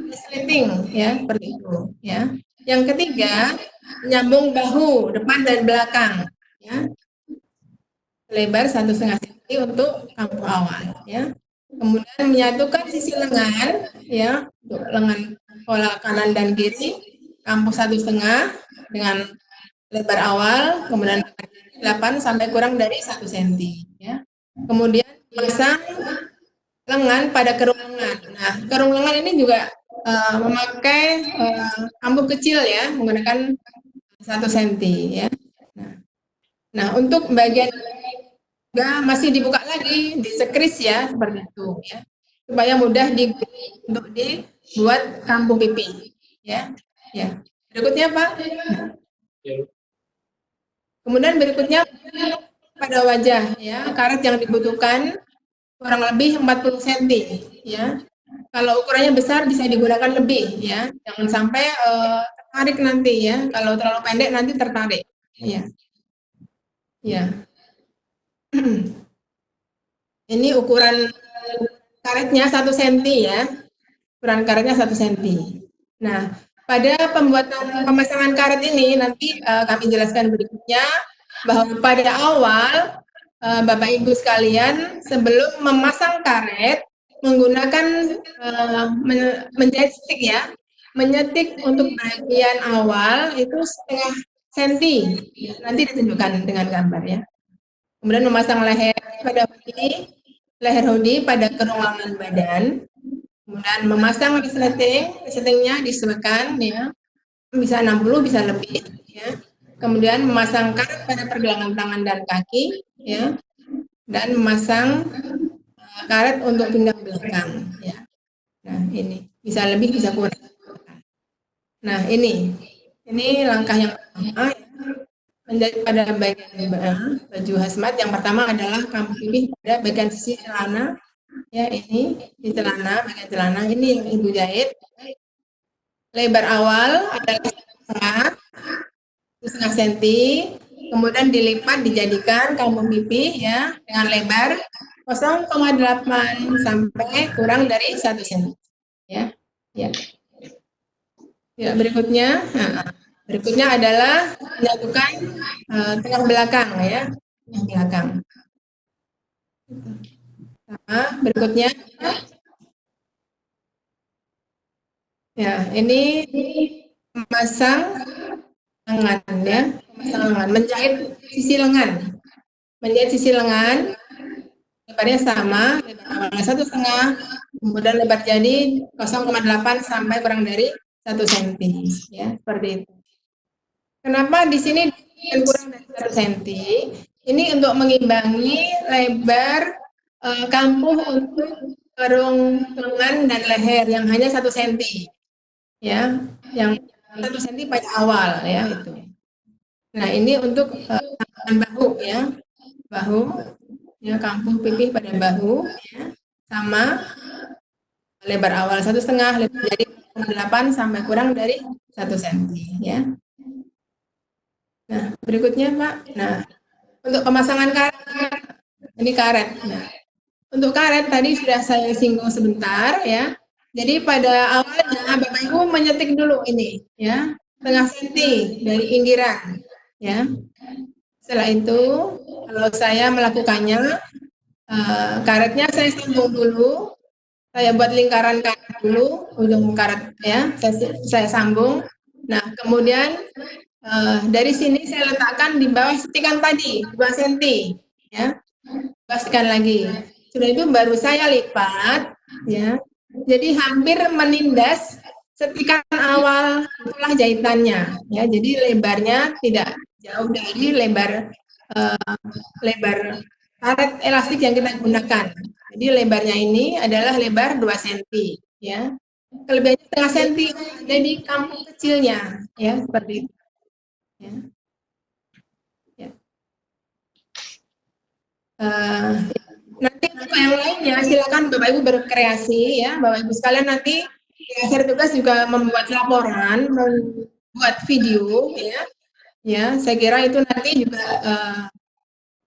resleting ya seperti itu ya. Yang ketiga menyambung bahu depan dan belakang ya lebar 1,5 cm untuk kampuh awal ya. Kemudian menyatukan sisi lengan ya untuk lengan pola kanan dan kiri kampuh 1,5 dengan lebar awal, kemudian 8 sampai kurang dari 1 cm ya. Kemudian pasang lengan pada kerung lengan. Nah, kerung lengan ini juga memakai kampuh kecil ya, menggunakan 1 cm ya. Nah, untuk bagian juga masih dibuka lagi, disekris ya seperti itu ya, supaya mudah untuk dibuat kampuh pipi ya. Ya. Berikutnya Pak. Kemudian berikutnya pada wajah ya, karet yang dibutuhkan kurang lebih 40 cm ya. Kalau ukurannya besar bisa digunakan lebih ya. Jangan sampai tertarik nanti ya. Kalau terlalu pendek nanti tertarik. Ya. Ya. Ini ukuran karetnya 1 cm ya. Ukuran karetnya 1 cm. Nah, pada pembuatan pemasangan karet ini nanti kami jelaskan berikutnya bahwa pada awal Bapak Ibu sekalian sebelum memasang karet menggunakan menjahit stick ya, menyetik untuk bagian awal itu 0,5 cm. Nanti ditunjukkan dengan gambar ya. Kemudian memasang leher pada leher hoodie pada kerung lengan badan. Kemudian memasang resletingnya disesuaikan ya, bisa 60 bisa lebih ya. Kemudian memasang karet pada pergelangan tangan dan kaki ya, dan memasang karet untuk pinggang belakang ya. Nah, ini bisa lebih bisa kurang. Nah, ini langkah yang pertama ya. Menjadi pada bagian baju hazmat yang pertama adalah kampuh pipi pada bagian sisi celana ya, ini di celana, bagian celana ini yang Ibu jahit. Lebar awal adalah 1,5 cm, kemudian dilipat dijadikan kampuh pipi ya dengan lebar 0,8 sampai kurang dari 1 cm ya. Ya. Ya, berikutnya adalah menyatukan tengah belakang ya. yang belakang. Nah, berikutnya, ya ini memasang lengan ya, memasang lengan, menjahit sisi lengan, lebarnya sama, lebar awalnya 1,5, kemudian lebar jadi 0,8 sampai kurang dari 1 cm, ya seperti itu. Kenapa di sini kurang dari 1 cm? Ini untuk mengimbangi lebar kampuh untuk kerung lengan dan leher yang hanya 1 cm, ya, yang 1 cm pada awal, ya itu. Nah ini untuk bahu, ya, bahu, ya, kampuh pipih pada bahu, ya, sama lebar awal 1,5, lebar jadi 0,8 sampai kurang dari 1 cm, ya. Nah, berikutnya Pak. Nah, untuk pemasangan karet, ini karet. Nah, untuk karet tadi sudah saya singgung sebentar, ya. Jadi pada awalnya Bapak Ibu menyetik dulu ini, ya, 0,5 senti dari inggiran, ya. Setelah itu, kalau saya melakukannya, karetnya saya sambung dulu, saya buat lingkaran karet dulu, ujung karet, ya, saya sambung. Nah, kemudian dari sini saya letakkan di bawah setikan tadi 2 cm, ya, pastikan lagi. Sudah itu baru saya lipat, ya. Jadi hampir menindas setikan awal itulah jahitannya, ya. Jadi lebarnya tidak jauh dari lebar karet elastik yang kita gunakan. Jadi lebarnya ini adalah lebar 2 cm, ya. Kelebihannya 0,5 cm ada di kampung kecilnya, ya, seperti itu. Ya. Ya. Nanti yang lainnya silakan Bapak Ibu berkreasi, ya, Bapak Ibu sekalian. Nanti di akhir tugas juga membuat laporan, membuat video, ya. Ya, saya kira itu nanti juga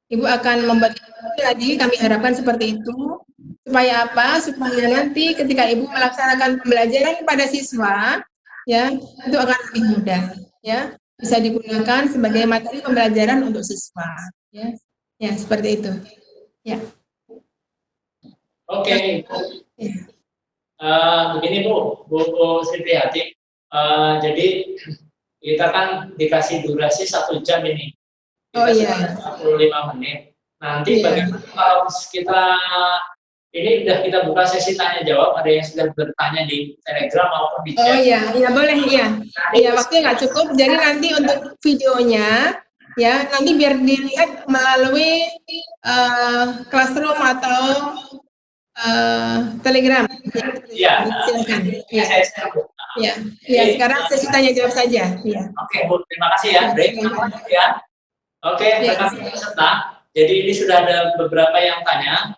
Ibu akan membuat lagi, kami harapkan seperti itu. Supaya apa? Supaya nanti ketika Ibu melaksanakan pembelajaran pada siswa, ya, itu akan lebih mudah, ya. Bisa digunakan sebagai materi pembelajaran untuk siswa, ya. Ya, seperti itu. Ya. Oke. Ya. Begini Bu Sri Prihatin. Jadi kita kan dikasih durasi 1 jam ini. Kita iya. 45 menit. Nanti bagaimana kalau kita ini udah kita buka sesi tanya jawab, ada yang sudah bertanya di Telegram maupun di chat. Oh iya, iya boleh, iya. Iya, waktunya nggak cukup, jadi nanti untuk videonya, ya, nanti biar dilihat melalui Classroom atau Telegram. Iya. Silakan. Iya. Ya, ya, sekarang sesi tanya jawab saja. Ya. Oke Bu, terima kasih ya. Baik, ya. Oke, terima kasih peserta. Jadi ini sudah ada beberapa yang tanya.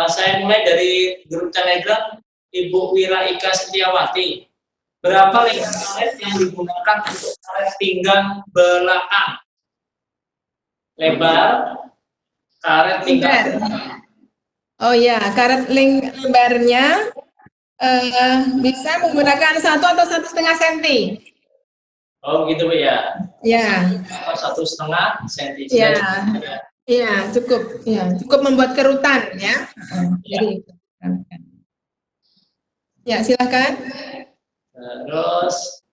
Saya mulai dari grup Telegram Ibu Wira Ika Setiawati. Berapa lebar karet yang digunakan untuk karet pinggang belakang? Lebar karet pinggang. Oh ya, karet lebarnya bisa menggunakan 1 atau 1,5 cm. Oh gitu Bu ya. Ya. 1,5 cm. Ya. Iya, cukup. Ya, cukup membuat kerutan, ya. Jadi, ya, silakan. Terus,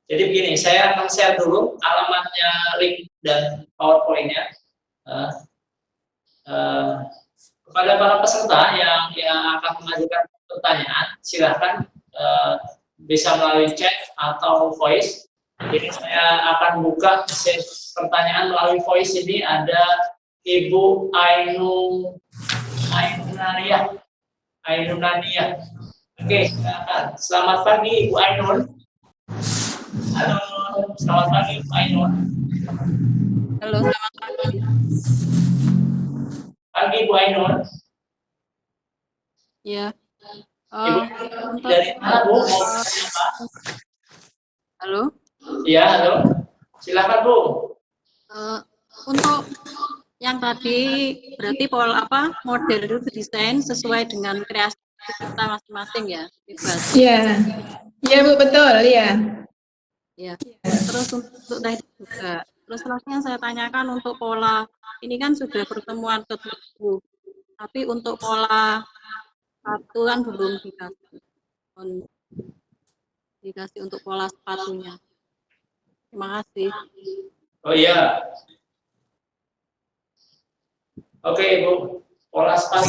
jadi begini, saya akan share dulu alamatnya, link dan PowerPoint-nya kepada para peserta yang akan mengajukan pertanyaan. Silakan bisa melalui chat atau voice. Ini saya akan buka sesi pertanyaan melalui voice. Ini ada Ibu Ainunania. Oke, silakan. Selamat pagi Ibu Ainun. Halo, selamat pagi Ibu Ainun. Halo, selamat pagi. Pagi Bu Ainun. Ya. Ibu dari mana Bu? Halo. Iya, halo. Silakan Bu. Untuk yang tadi berarti model itu desain sesuai dengan kreasi kita masing-masing ya, bebas. Iya. Iya Bu, betul, ya. Ya. Terus untuk tadi juga Terus selanjutnya saya tanyakan untuk pola, ini kan sudah pertemuan ke-7, tapi untuk pola 1 kan belum dikasih untuk pola sepatunya. Terima kasih. Oh iya. Oke, Ibu. Pola sepatu.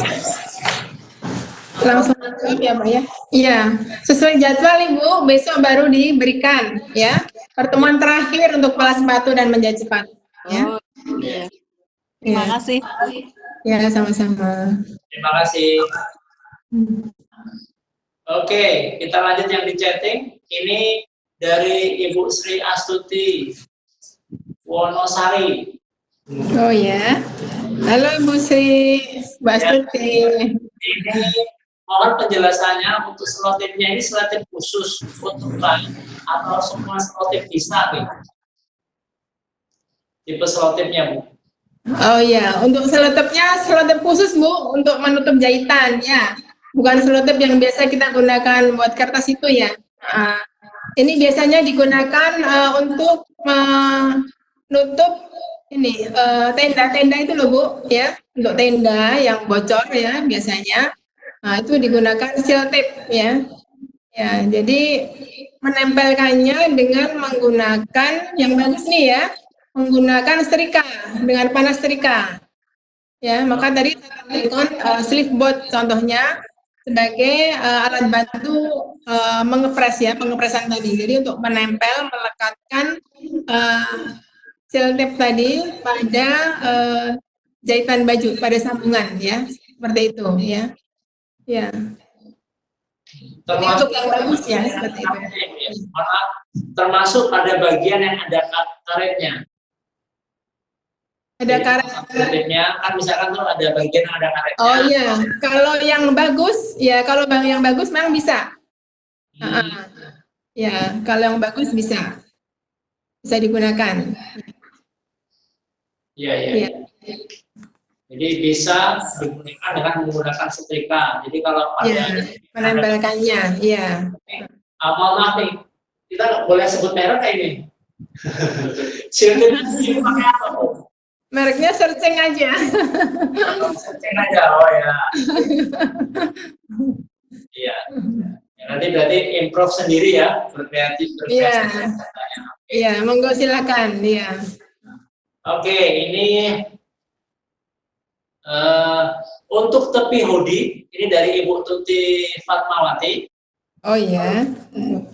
Langsung jawab ya, Pak ya. Iya, sesuai jadwal Ibu, besok baru diberikan ya. Pertemuan terakhir untuk pola sepatu dan menjahit sepatu ya. Oh, iya. Terima kasih. Ya, sama-sama. Terima kasih. Oke, kita lanjut yang di chatting. Ini dari Ibu Sri Astuti Wonosari. Oh ya. Halo Ibu Sri, Mbak Astuti. Ini mohon penjelasannya untuk selotipnya ini selotip khusus untuk lain atau semua selotip bisa nih? Tipe selotipnya, Bu. Oh ya, untuk selotip khusus Bu, untuk menutup jahitan ya. Bukan selotip yang biasa kita gunakan buat kertas itu ya. Ini biasanya digunakan untuk menutup ini tenda-tenda itu loh Bu ya, untuk tenda yang bocor ya biasanya. Nah, itu digunakan seal tape ya. Ya, jadi menempelkannya dengan menggunakan yang bagus nih ya, menggunakan setrika dengan panas setrika. Ya, maka tadi saya tonton sleeve board contohnya sebagai alat bantu mengepres ya, pengepresan tadi. Jadi untuk menempel, melekatkan seal tape tadi pada jahitan baju, pada sambungan ya, seperti itu ya. Ya. Termasuk yang bagus ya, seperti itu. Termasuk pada bagian yang ada karetnya. Ada karet. Karetnya kan misalkan tuh ada bagian yang ada karetnya. Oh iya, kalau yang bagus ya, kalau yang bagus memang bisa. Ya, kalau yang bagus bisa digunakan. Iya, iya. Jadi bisa digunakan dengan menggunakan setrika. Jadi kalau pada menempelkannya, iya. Mohon maaf nih, kita boleh sebut merek kayak ini. Ini pakai apa, Bu? Mereknya searching aja. Searching aja, oh ya. Iya. Ya, nanti berarti improve sendiri ya, berkreatif. Iya. Iya, monggo silakan. Iya. Oke, ini untuk tepi hoodie, ini dari Ibu Tuti Fatmawati. Oh ya.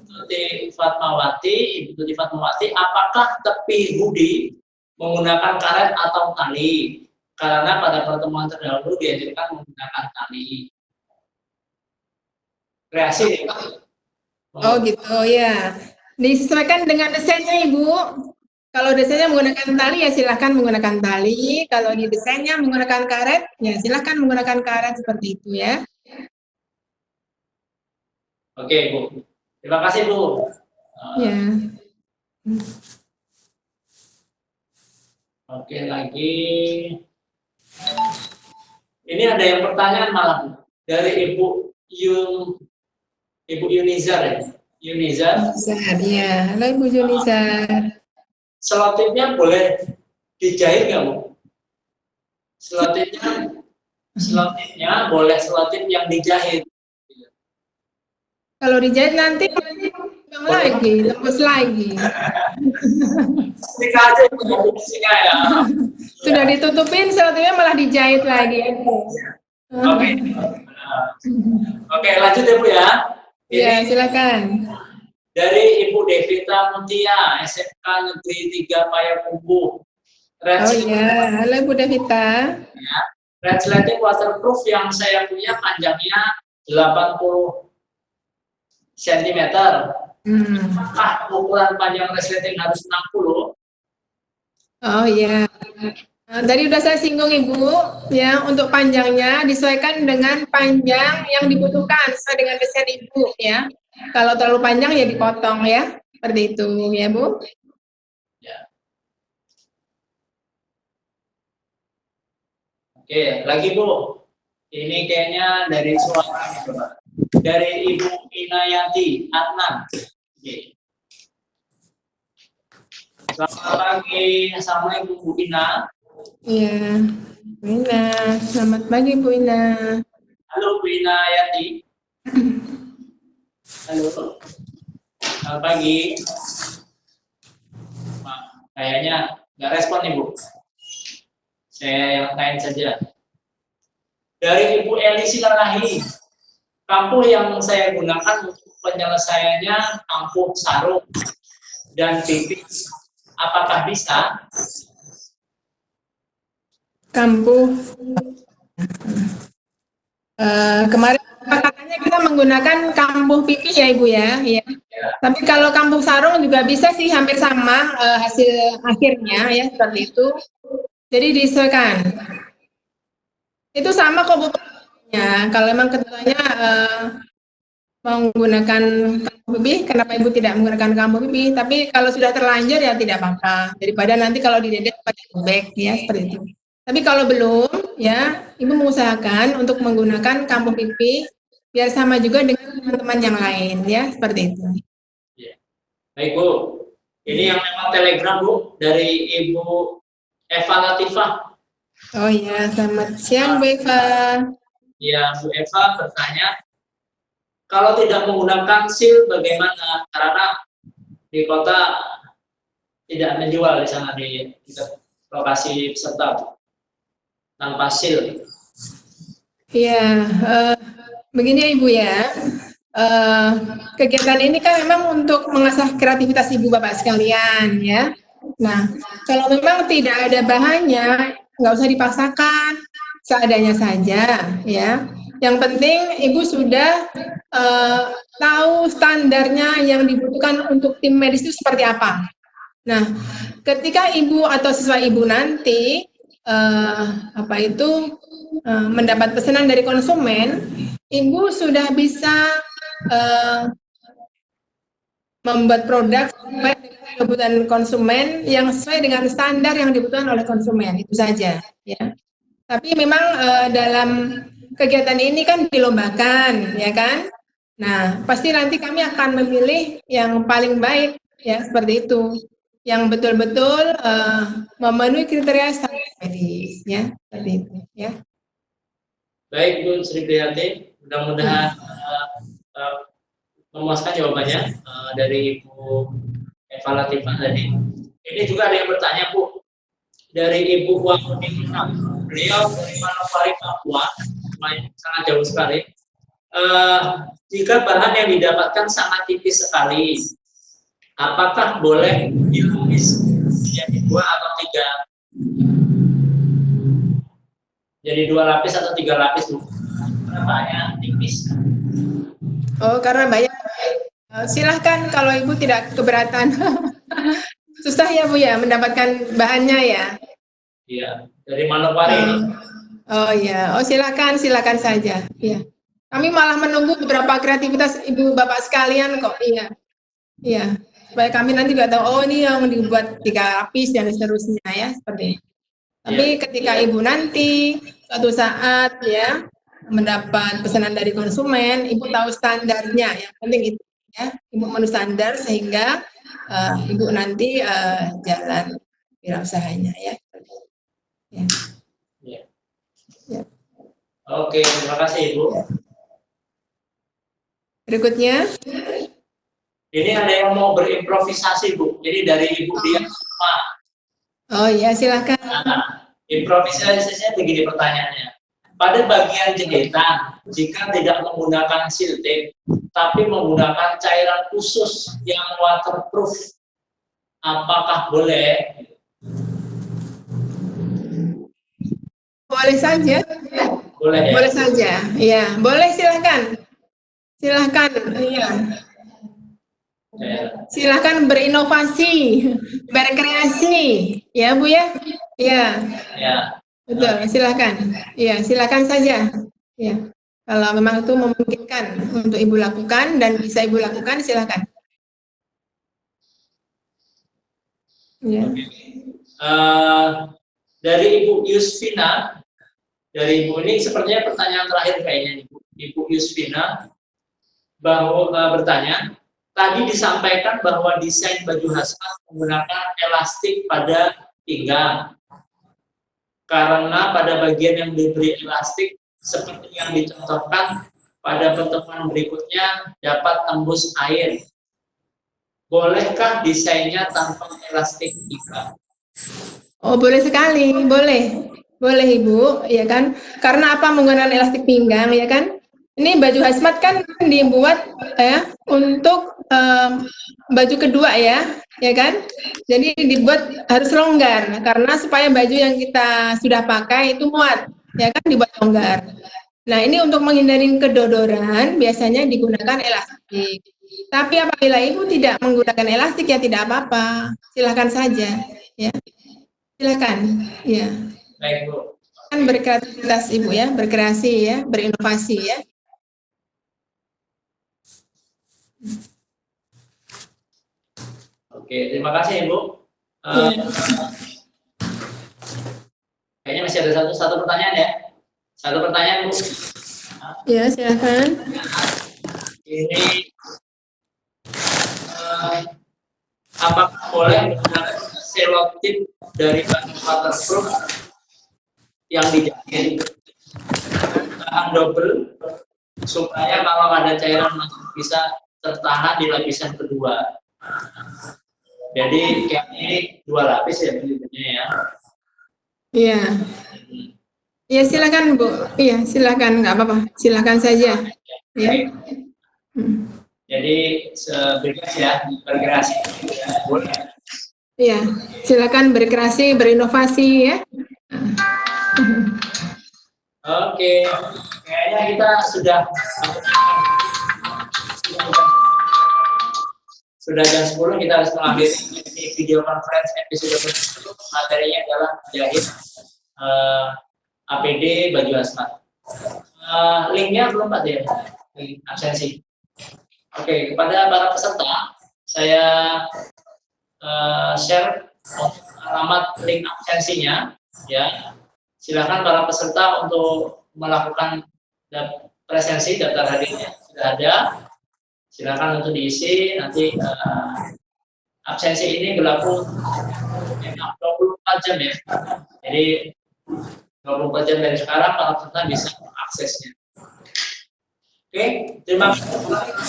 Tuti Fatmawati, Ibu Tuti Fatmawati, apakah tepi hoodie menggunakan karet atau tali? Karena pada pertemuan terdahulu diajarkan menggunakan tali. Kreasi. Oh gitu ya. Disesuaikan dengan desainnya Ibu. Kalau desainnya menggunakan tali ya silahkan menggunakan tali. Kalau di desainnya menggunakan karet ya silahkan menggunakan karet seperti itu ya. Oke Bu. Terima kasih Bu. Ya. Oke lagi. Ini ada yang pertanyaan malam dari Ibu Yunizar ya. Yunizar. Ya. Halo Ibu Yunizar. Selotipnya boleh dijahit nggak Bu? Selotipnya boleh selotip yang dijahit. Kalau dijahit nanti lagi, tembus lagi. Setrika aja Bu, singa ya. Sudah ditutupin selotipnya malah dijahit lagi. Oke. Oke, lanjut ya Bu ya. Iya, silakan. Dari Ibu Devita Mutia, SMK Negeri 3 Payakumbuh. Oh iya, halo Ibu Devita. Ya, resleting waterproof yang saya punya panjangnya 80 cm. Apakah ukuran panjang resleting harus 60? Oh iya. Tadi udah saya singgung Ibu, ya untuk panjangnya disesuaikan dengan panjang yang dibutuhkan sesuai dengan desain Ibu ya. Kalau terlalu panjang ya dipotong ya, seperti itu ya Bu. Ya. Oke, lagi Bu. Ini kayaknya dari suara dari Ibu Inayati Adnan. Oke. Selamat pagi. Assalamualaikum Bu Ina. Iya, Bu Ina. Selamat pagi Bu Ina. Halo Bu Ina Yati. Halo. Selamat pagi. Kayaknya nggak respon nih Bu. Saya yang lain saja. Dari Ibu Eli Silalahi, kampuh yang saya gunakan untuk penyelesaiannya kampuh sarung dan pipis, apakah bisa? Kampuh. Kemarin katanya kita menggunakan kampuh pipi ya Ibu ya. Ya. Tapi kalau kampuh sarung juga bisa sih hampir sama hasil akhirnya ya seperti itu. Jadi disesuaikan. Itu sama kok Bu. Ya, kalau memang ketuanya menggunakan kampuh pipi, kenapa Ibu tidak menggunakan kampuh pipi? Tapi kalau sudah terlanjur ya tidak apa-apa. Daripada nanti kalau didedet pakai bebek ya seperti itu. Tapi kalau belum ya, Ibu mengusahakan untuk menggunakan kampuh pipi biar sama juga dengan teman-teman yang lain ya, seperti itu. Ya. Baik Bu, ini yang memang telegram Bu dari Ibu Eva Latifah. Oh ya, selamat siang Bu Eva. Ya, Bu Eva bertanya, kalau tidak menggunakan sil bagaimana? Karena di kota tidak menjual di sana di lokasi peserta tanpa sil. Iya, begini ya Ibu ya. Kegiatan ini kan memang untuk mengasah kreativitas Ibu Bapak sekalian ya. Nah, kalau memang tidak ada bahannya, nggak usah dipaksakan, seadanya saja ya. Yang penting Ibu sudah tahu standarnya yang dibutuhkan untuk tim medis itu seperti apa. Nah, ketika Ibu atau siswa Ibu nanti mendapat pesanan dari konsumen, Ibu sudah bisa membuat produk sesuai dengan kebutuhan konsumen yang sesuai dengan standar yang dibutuhkan oleh konsumen, itu saja ya. Tapi memang dalam kegiatan ini kan dilombakan ya kan. Nah, pasti nanti kami akan memilih yang paling baik ya, seperti itu. Yang betul-betul memenuhi kriteria standar medis ya, seperti itu ya. Baik Bu Sri Priyanti, mudah-mudahan memuaskan jawabannya dari Ibu Eva Latifah tadi. Ini juga ada yang bertanya Bu, dari Ibu Wahudin, beliau dari Manokwari Papua, sangat jauh sekali. Jika bahan yang didapatkan sangat tipis sekali, apakah boleh dilapis menjadi 2 atau 3? Jadi 2 lapis atau 3 lapis Bu? Karena bahannya tipis. Oh, karena banyak. Silahkan kalau Ibu tidak keberatan. Susah ya Bu ya mendapatkan bahannya ya. Iya, dari Manokwari. Oh ya, oh silakan saja. Iya. Kami malah menunggu beberapa kreativitas Ibu Bapak sekalian kok. Iya. Iya. Supaya kami nanti juga tahu, oh ini yang dibuat 3 lapis dan seterusnya ya, seperti itu. Tapi ketika Ibu nanti suatu saat ya mendapat pesanan dari konsumen, Ibu tahu standarnya, yang penting itu ya, Ibu memenuhi standar sehingga Ibu nanti jalan wirausahanya ya. Ya. Ya. Ya. Oke, terima kasih Ibu. Ya. Berikutnya. Ini ada yang mau berimprovisasi Bu. Jadi dari Ibu Dia. Oh iya, silakan. Nah, improvisasinya begini pertanyaannya. Pada bagian jahitan, jika tidak menggunakan seal tape, tapi menggunakan cairan khusus yang waterproof, apakah boleh? Boleh saja. Boleh ya? Boleh saja. Iya, boleh silakan. Silakan. Iya. Silahkan berinovasi, berkreasi, ya Bu ya. Iya. Ya. Betul, silakan. Iya, silakan saja. Ya. Kalau memang itu memungkinkan untuk Ibu lakukan dan bisa Ibu lakukan, silakan. Ya. Dari Ibu Yusfina, dari Ibu ini sepertinya pertanyaan terakhir kayaknya Ibu Yusfina bahwa bertanya, tadi disampaikan bahwa desain baju hazmat menggunakan elastik pada pinggang. Karena pada bagian yang diberi elastik, seperti yang dicontohkan pada pertemuan berikutnya, dapat tembus air. Bolehkah desainnya tanpa elastik pinggang? Oh, boleh sekali, boleh. Boleh Ibu, ya kan? Karena apa menggunakan elastik pinggang, ya kan? Ini baju hazmat kan dibuat ya untuk baju kedua ya kan? Jadi dibuat harus longgar karena supaya baju yang kita sudah pakai itu muat, ya kan dibuat longgar. Nah, ini untuk menghindari kedodoran biasanya digunakan elastik. Tapi apabila Ibu tidak menggunakan elastik ya tidak apa-apa, silakan saja, ya. Silakan, ya. Baik, Bu. Kan berkreativitas Ibu ya, berkreasi ya, berinovasi ya. Oke, terima kasih Ibu. Kayaknya masih ada satu pertanyaan ya. Satu pertanyaan Bu. Ya, silakan. Ini apakah boleh menggunakan selotip dari bahan waterproof yang dijahit tahan double supaya kalau ada cairan masuk bisa tertahan di lapisan kedua. Jadi kayak ini 2 lapis ya bentuknya ya. Iya. Ya silakan Bu. Iya silakan, nggak apa-apa. Silakan saja. Ya. Jadi bebas ya, berkreasi. Boleh. Iya, silakan berkreasi, berinovasi ya. Oke, kayaknya kita sudah jam 10, kita harus mengakhiri video conference episode 10. Materinya adalah menjahit APD baju hazmat. Linknya belum Pak ya, link absensi. Oke, kepada para peserta saya share alamat link absensinya ya. Silakan para peserta untuk melakukan presensi daftar hadirnya sudah ada. Silakan untuk diisi, nanti absensi ini berlaku 24 jam ya. Jadi 24 jam dari sekarang para peserta bisa mengaksesnya. Oke, terima kasih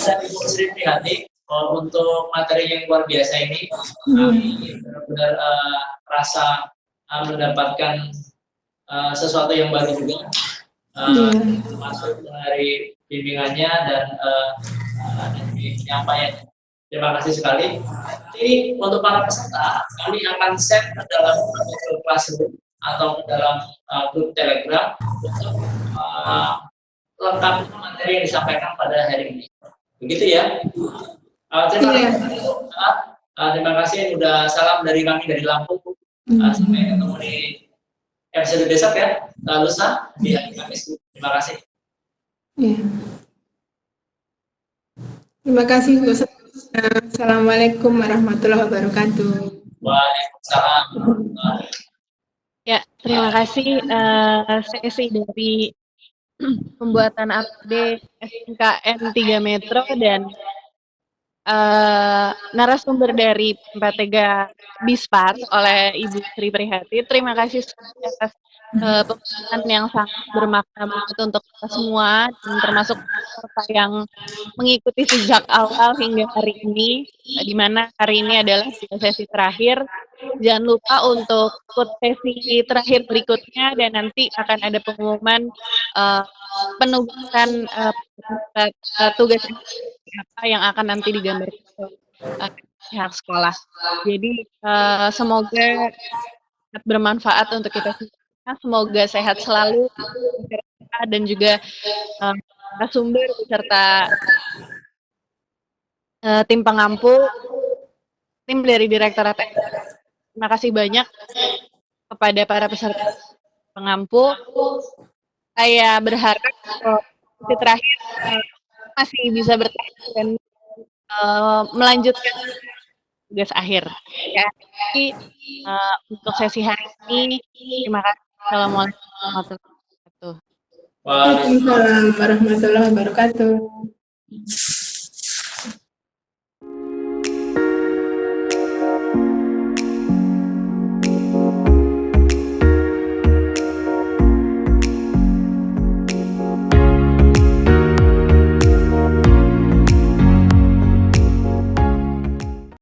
dari Ibu Sri Prihatin untuk materi yang luar biasa ini. Kami benar-benar merasa mendapatkan sesuatu yang baru juga, termasuk dari bimbingannya dan dari penyampaiannya. Terima kasih sekali. Jadi untuk para peserta, kami akan share ke dalam grup Classroom atau ke dalam grup Telegram untuk lengkap materi yang disampaikan pada hari ini. Begitu ya. Terima kasih. Terima kasih. Udah salam dari kami dari Lampung. Sampai ketemu di episode besok ya. Lusa di hari Kamis. Terima kasih. Ya. Terima kasih Bu. Assalamualaikum warahmatullahi wabarakatuh. Waalaikumsalam. Ya, terima kasih sesi dari pembuatan APD SNKN 3 Metro dan narasumber dari P3 Bispar oleh Ibu Sri Prihatin. Terima kasih atas pembahasan yang sangat bermakna banget untuk kita semua, dan termasuk peserta yang mengikuti sejak awal hingga hari ini, di mana hari ini adalah sesi terakhir. Jangan lupa untuk ikut sesi terakhir berikutnya, dan nanti akan ada pengumuman penugasan tugas apa yang akan nanti digambarkan pihak sekolah. Jadi semoga bermanfaat untuk kita semua. Semoga sehat selalu dan juga sumber beserta tim pengampu, tim dari Direktorat. Terima kasih banyak kepada para peserta pengampu. Saya berharap sesi terakhir masih bisa bertahan dan melanjutkan tugas akhir. Ya, jadi, untuk sesi hari ini, terima kasih. Assalamualaikum warahmatullahi wabarakatuh. Waalaikumsalam warahmatullahi wabarakatuh.